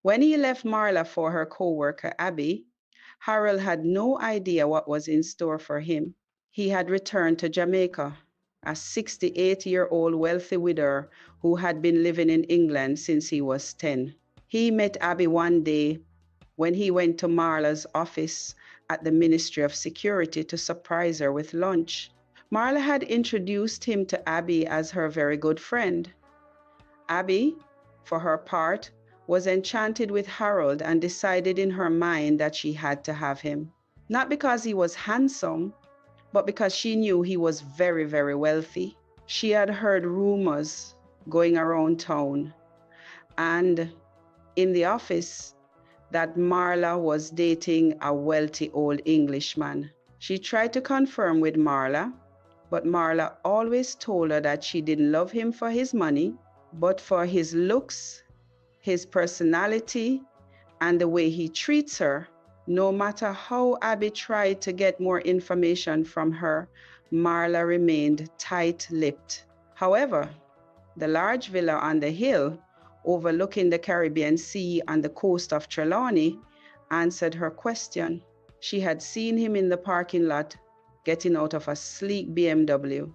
When he left Marla for her co-worker Abby, Harold had no idea what was in store for him. He had returned to Jamaica, a 68-year-old wealthy widower who had been living in England since he was 10. He met Abby one day when he went to Marla's office at the Ministry of Security to surprise her with lunch. Marla had introduced him to Abby as her very good friend. Abby, for her part, was enchanted with Harold and decided in her mind that she had to have him. Not because he was handsome, but because she knew he was very, very wealthy. She had heard rumors going around town and in the office that Marla was dating a wealthy old Englishman. She tried to confirm with Marla, but Marla always told her that she didn't love him for his money, but for his looks, his personality, and the way he treats her. No matter how Abby tried to get more information from her, Marla remained tight-lipped. However, the large villa on the hill, overlooking the Caribbean Sea and the coast of Trelawney, answered her question. She had seen him in the parking lot getting out of a sleek BMW,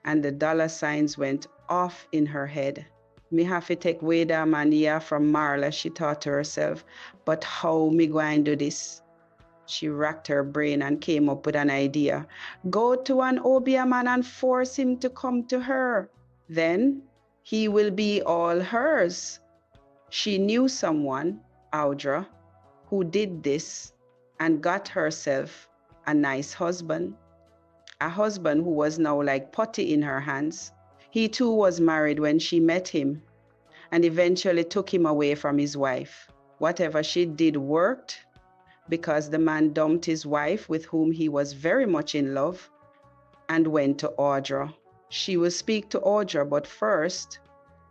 and the dollar signs went off in her head. Me have to take way that mania from Marla, she thought to herself, but how me going to do this? She racked her brain and came up with an idea. Go to an obia man and force him to come to her. Then he will be all hers. She knew someone, Audra, who did this and got herself a nice husband. A husband who was now like putty in her hands. He too was married when she met him and eventually took him away from his wife. Whatever she did worked because the man dumped his wife, with whom he was very much in love, and went to Audra. She will speak to Audra, but first,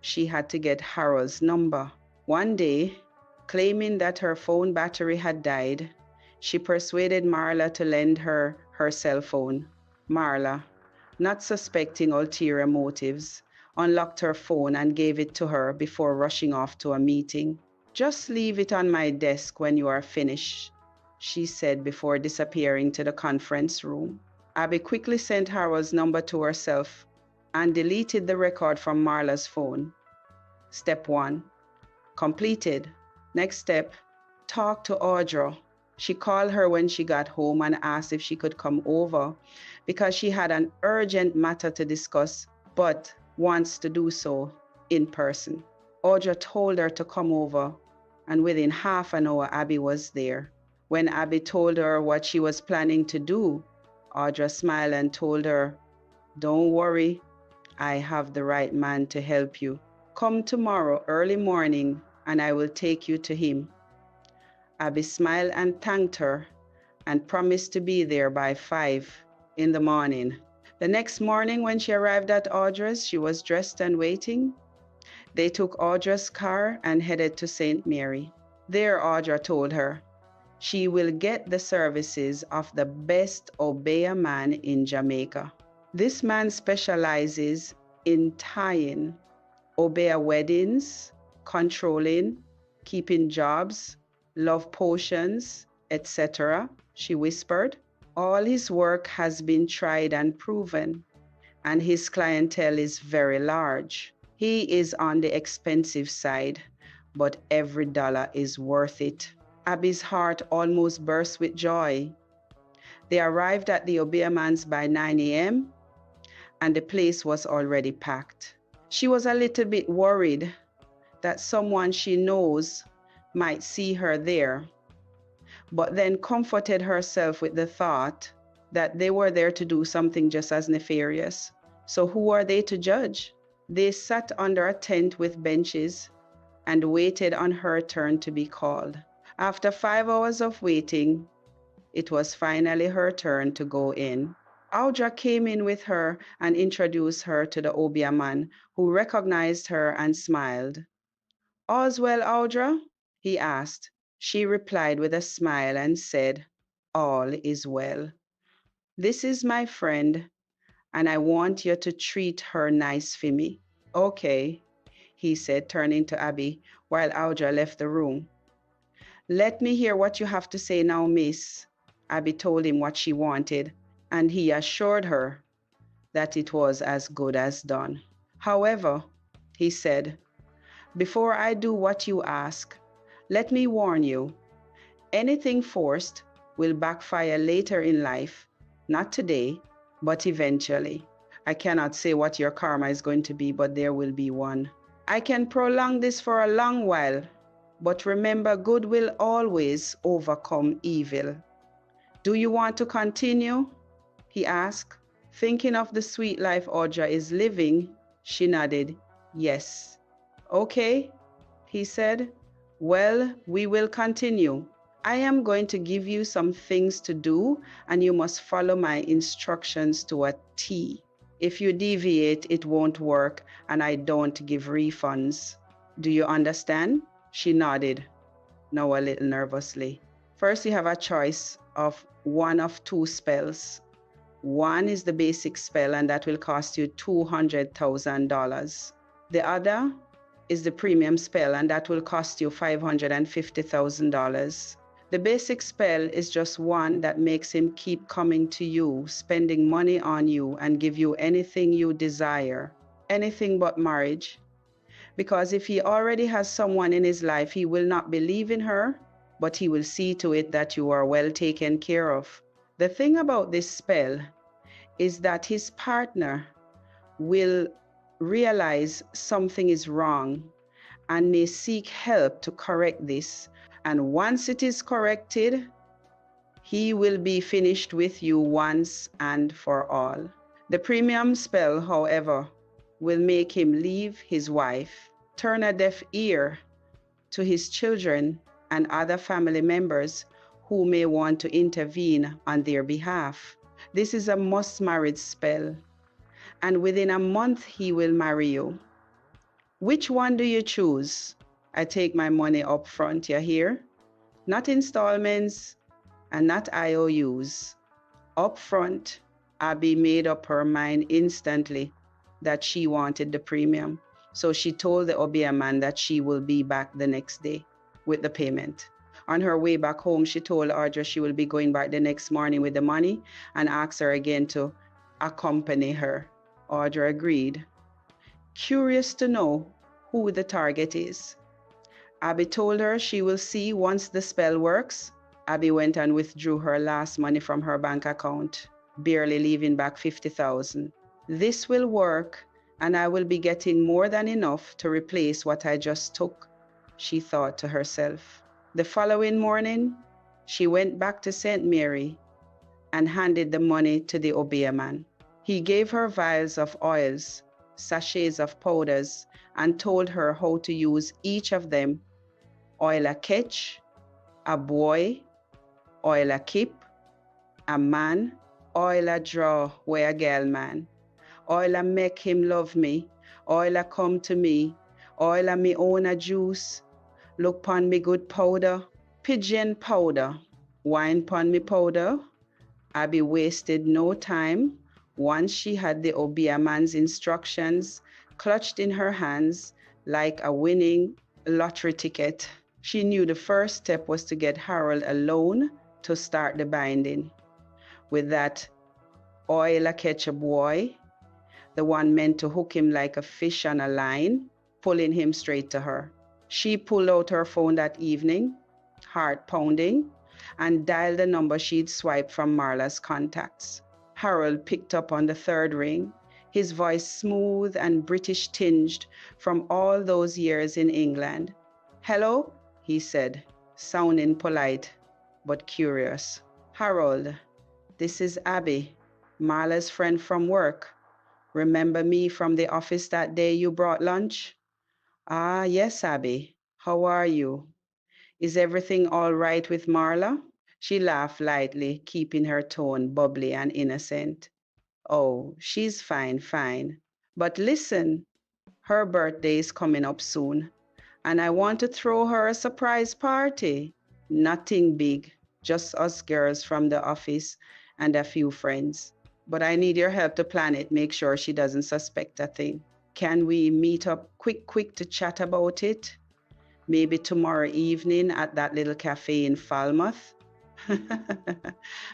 she had to get Harold's number. One day, claiming that her phone battery had died, she persuaded Marla to lend her her cell phone. Marla, not suspecting ulterior motives, unlocked her phone and gave it to her before rushing off to a meeting. Just leave it on my desk when you are finished, she said before disappearing to the conference room. Abby quickly sent Harold's number to herself and deleted the record from Marla's phone. Step 1. Completed. Next step, talk to Audra. She called her when she got home and asked if she could come over because she had an urgent matter to discuss, but wants to do so in person. Audra told her to come over, and within half an hour, Abby was there. When Abby told her what she was planning to do, Audra smiled and told her, "Don't worry, I have the right man to help you. Come tomorrow early morning and I will take you to him." Abby smiled and thanked her and promised to be there by 5 in the morning. The next morning when she arrived at Audra's, she was dressed and waiting. They took Audra's car and headed to St. Mary. There, Audra told her, she will get the services of the best obia man in Jamaica. This man specializes in tying obia weddings, controlling, keeping jobs, love potions, etc., she whispered. All his work has been tried and proven, and his clientele is very large. He is on the expensive side, but every dollar is worth it. Abby's heart almost burst with joy. They arrived at the obia man's by 9 a.m., and the place was already packed. She was a little bit worried that someone she knows might see her there, but then comforted herself with the thought that they were there to do something just as nefarious. So who are they to judge? They sat under a tent with benches and waited on her turn to be called. After 5 hours of waiting, it was finally her turn to go in. Audra came in with her and introduced her to the obia man, who recognized her and smiled. "All's well, Audra?" he asked. She replied with a smile and said, "All is well. This is my friend, and I want you to treat her nice for me." "Okay," he said, turning to Abby while Audra left the room. Let me hear what you have to say now, miss. Abby told him what she wanted, and he assured her that it was as good as done. However, he said, before I do what you ask, let me warn you, anything forced will backfire later in life, not today, but eventually. I cannot say what your karma is going to be, but there will be one. I can prolong this for a long while, but remember, good will always overcome evil. Do you want to continue? He asked. Thinking of the sweet life Audra is living, she nodded. Yes. Okay, he said. Well, we will continue. I am going to give you some things to do, and you must follow my instructions to a T. If you deviate, it won't work, and I don't give refunds. Do you understand? She nodded, now a little nervously. First, you have a choice of one of two spells. One is the basic spell, and that will cost you $200,000. The other is the premium spell, and that will cost you $550,000. The basic spell is just one that makes him keep coming to you, spending money on you, and give you anything you desire, anything but marriage. Because if he already has someone in his life, he will not believe in her, but he will see to it that you are well taken care of. The thing about this spell is that his partner will realize something is wrong and may seek help to correct this. And once it is corrected, he will be finished with you once and for all. The premium spell, however, will make him leave his wife, turn a deaf ear to his children and other family members who may want to intervene on their behalf. This is a must-marriage spell, and within a month he will marry you. Which one do you choose? I take my money up front, you hear? Not installments and not IOUs. Up front, Abby made up her mind instantly that she wanted the premium. So she told the obia man that she will be back the next day with the payment. On her way back home, she told Audra she will be going back the next morning with the money and asked her again to accompany her. Audra agreed, curious to know who the target is. Abby told her she will see once the spell works. Abby went and withdrew her last money from her bank account, barely leaving back $50,000. This will work, and I will be getting more than enough to replace what I just took, she thought to herself. The following morning, she went back to St. Mary and handed the money to the obia man. He gave her vials of oils, sachets of powders, and told her how to use each of them. Oil a catch, a boy, oil a keep, a man, oil a draw where a girl man, oil a make him love me, oil a come to me, oil a me own a juice, look pon me good powder, pigeon powder, wine pon me powder. Abby wasted no time. Once she had the obia man's instructions clutched in her hands like a winning lottery ticket, she knew the first step was to get Harold alone to start the binding. With that oil a catch a boy, the one meant to hook him like a fish on a line, pulling him straight to her. She pulled out her phone that evening, heart pounding, and dialed the number she'd swiped from Marla's contacts. Harold picked up on the third ring, his voice smooth and British tinged from all those years in England. Hello, he said, sounding polite but curious. Harold, this is Abby, Marla's friend from work. Remember me from the office that day you brought lunch? Ah, yes, Abby. How are you? Is everything all right with Marla? She laughed lightly, keeping her tone bubbly and innocent. Oh, she's fine, fine. But listen, her birthday is coming up soon, and I want to throw her a surprise party. Nothing big, just us girls from the office and a few friends. But I need your help to plan it, make sure she doesn't suspect a thing. Can we meet up quick to chat about it? Maybe tomorrow evening at that little cafe in Falmouth?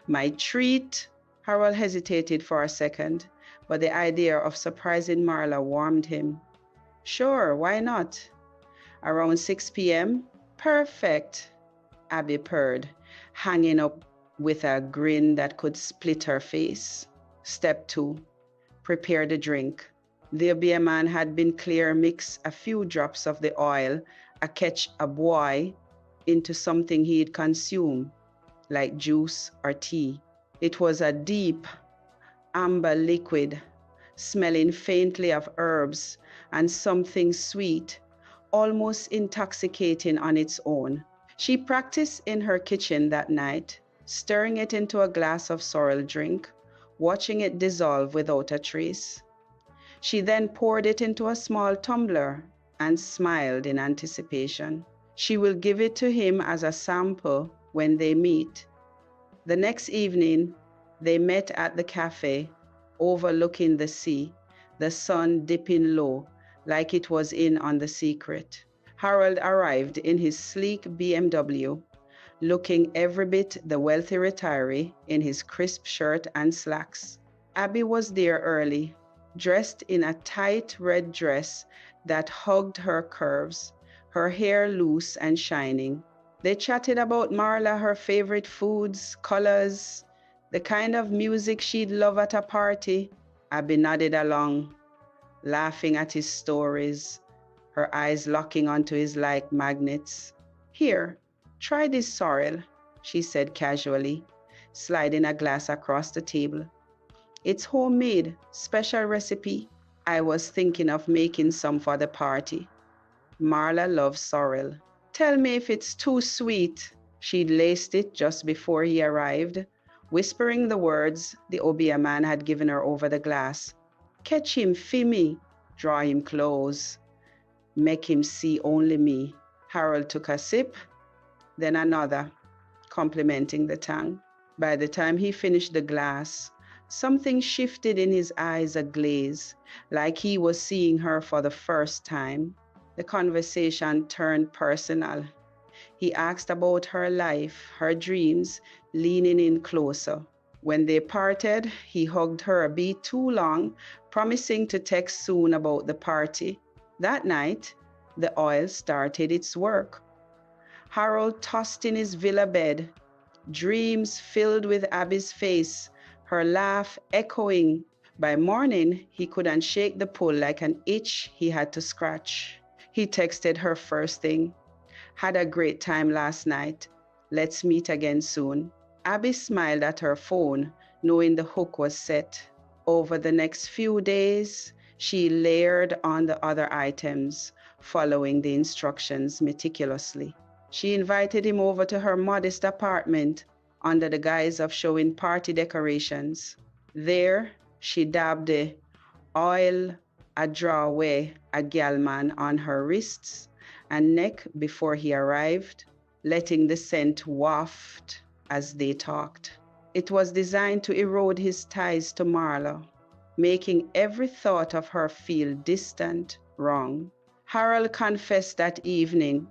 My treat. Harold hesitated for a second, but the idea of surprising Marla warmed him. Sure, why not? Around 6 p.m.? Perfect, Abby purred, hanging up with a grin that could split her face. Step 2. Prepare the drink. The obia man had been clear mix a few drops of the oil, a catch a boy, into something he'd consume, like juice or tea. It was a deep, amber liquid, smelling faintly of herbs and something sweet, almost intoxicating on its own. She practiced in her kitchen that night, stirring it into a glass of sorrel drink, watching it dissolve without a trace. She then poured it into a small tumbler and smiled in anticipation. She will give it to him as a sample when they meet. The next evening, they met at the cafe, overlooking the sea, the sun dipping low, like it was in on the secret. Harold arrived in his sleek BMW, looking every bit the wealthy retiree in his crisp shirt and slacks. Abby was there early, dressed in a tight red dress that hugged her curves, her hair loose and shining. They chatted about Marla, her favorite foods, colors, the kind of music she'd love at a party. Abby nodded along, laughing at his stories, her eyes locking onto his like magnets. Here, try this sorrel, she said casually, sliding a glass across the table. It's homemade, special recipe. I was thinking of making some for the party. Marla loves sorrel. Tell me if it's too sweet. She'd laced it just before he arrived, whispering the words the obia man had given her over the glass. Catch him, Fimi. Draw him close. Make him see only me. Harold took a sip, then another, complimenting the tongue. By the time he finished the glass, something shifted in his eyes a glaze, like he was seeing her for the first time. The conversation turned personal. He asked about her life, her dreams, leaning in closer. When they parted, he hugged her a bit too long, promising to text soon about the party. That night, the oil started its work. Harold tossed in his villa bed, dreams filled with Abby's face, her laugh echoing. By morning, he couldn't shake the pull like an itch he had to scratch. He texted her first thing. Had a great time last night. Let's meet again soon. Abby smiled at her phone, knowing the hook was set. Over the next few days, she layered on the other items, following the instructions meticulously. She invited him over to her modest apartment under the guise of showing party decorations. There, she dabbed the oil a draw away a gal man on her wrists and neck before he arrived, letting the scent waft as they talked. It was designed to erode his ties to Marla, making every thought of her feel distant, wrong. Harold confessed that evening,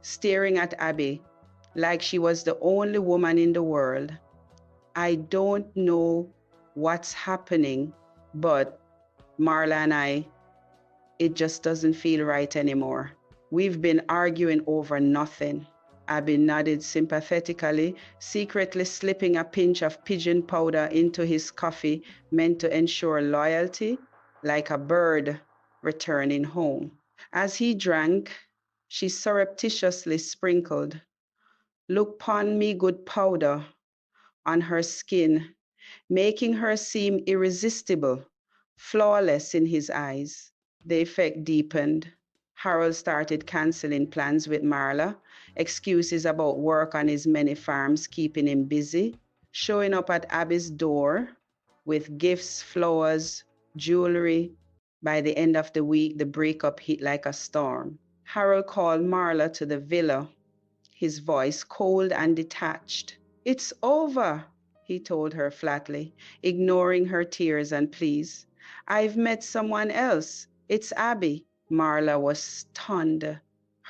staring at Abby like she was the only woman in the world. I don't know what's happening, but Marla and I, it just doesn't feel right anymore. We've been arguing over nothing. Abby nodded sympathetically, secretly slipping a pinch of pigeon powder into his coffee, meant to ensure loyalty, like a bird returning home. As he drank, she surreptitiously sprinkled, "Look pon me good powder," on her skin, making her seem irresistible, flawless in his eyes. The effect deepened. Harold started canceling plans with Marla, excuses about work on his many farms keeping him busy, showing up at Abby's door with gifts, flowers, jewelry. By the end of the week, the breakup hit like a storm. Harold called Marla to the villa, his voice cold and detached. "It's over," he told her flatly, ignoring her tears and pleas. "I've met someone else. It's Abby." Marla was stunned,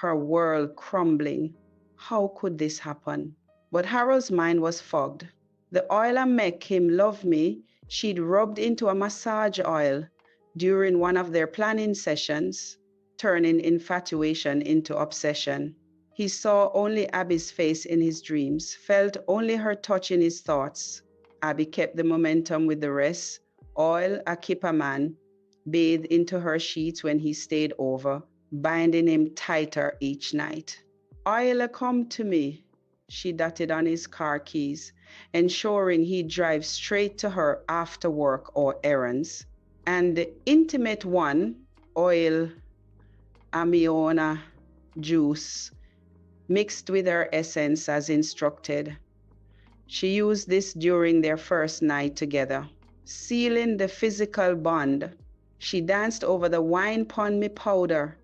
her world crumbling. How could this happen? But Harold's mind was fogged. The oil I make him love me, she'd rubbed into a massage oil during one of their planning sessions, turning infatuation into obsession. He saw only Abby's face in his dreams, felt only her touch in his thoughts. Abby kept the momentum with the rest. Oil, a kipper man, bathed into her sheets when he stayed over, binding him tighter each night. Oil, come to me, she dotted on his car keys, ensuring he'd drive straight to her after work or errands. And the intimate one, oil, amiona, juice, mixed with her essence as instructed. She used this during their first night together, sealing the physical bond. She danced over the wine pon me powder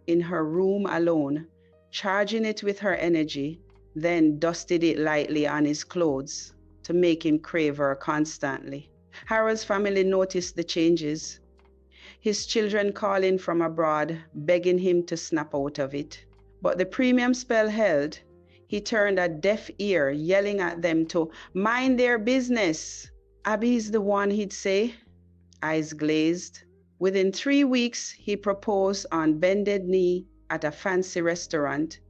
in her room alone, charging it with her energy, then dusted it lightly on his clothes to make him crave her constantly. Harold's family noticed the changes, his children calling from abroad, begging him to snap out of it. But the premium spell held. He turned a deaf ear, yelling at them to mind their business. Abby's the one, he'd say, eyes glazed. Within 3 weeks, he proposed on bended knee at a fancy restaurant,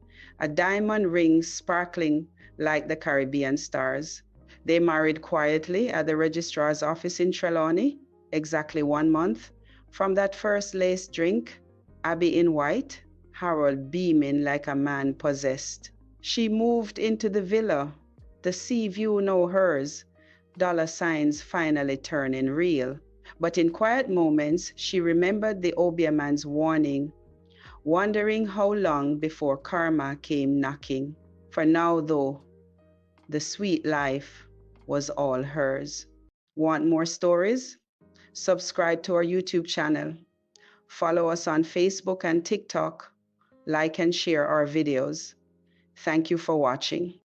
a diamond ring sparkling like the Caribbean stars. They married quietly at the registrar's office in Trelawney, exactly 1 month. From that first laced drink, Abby in white, Harold beaming like a man possessed. She moved into the villa, the sea view now hers, dollar signs finally turning real. But in quiet moments, she remembered the obia man's warning, wondering how long before karma came knocking. For now, though, the sweet life was all hers. Want more stories? Subscribe to our YouTube channel. Follow us on Facebook and TikTok. Like and share our videos. Thank you for watching.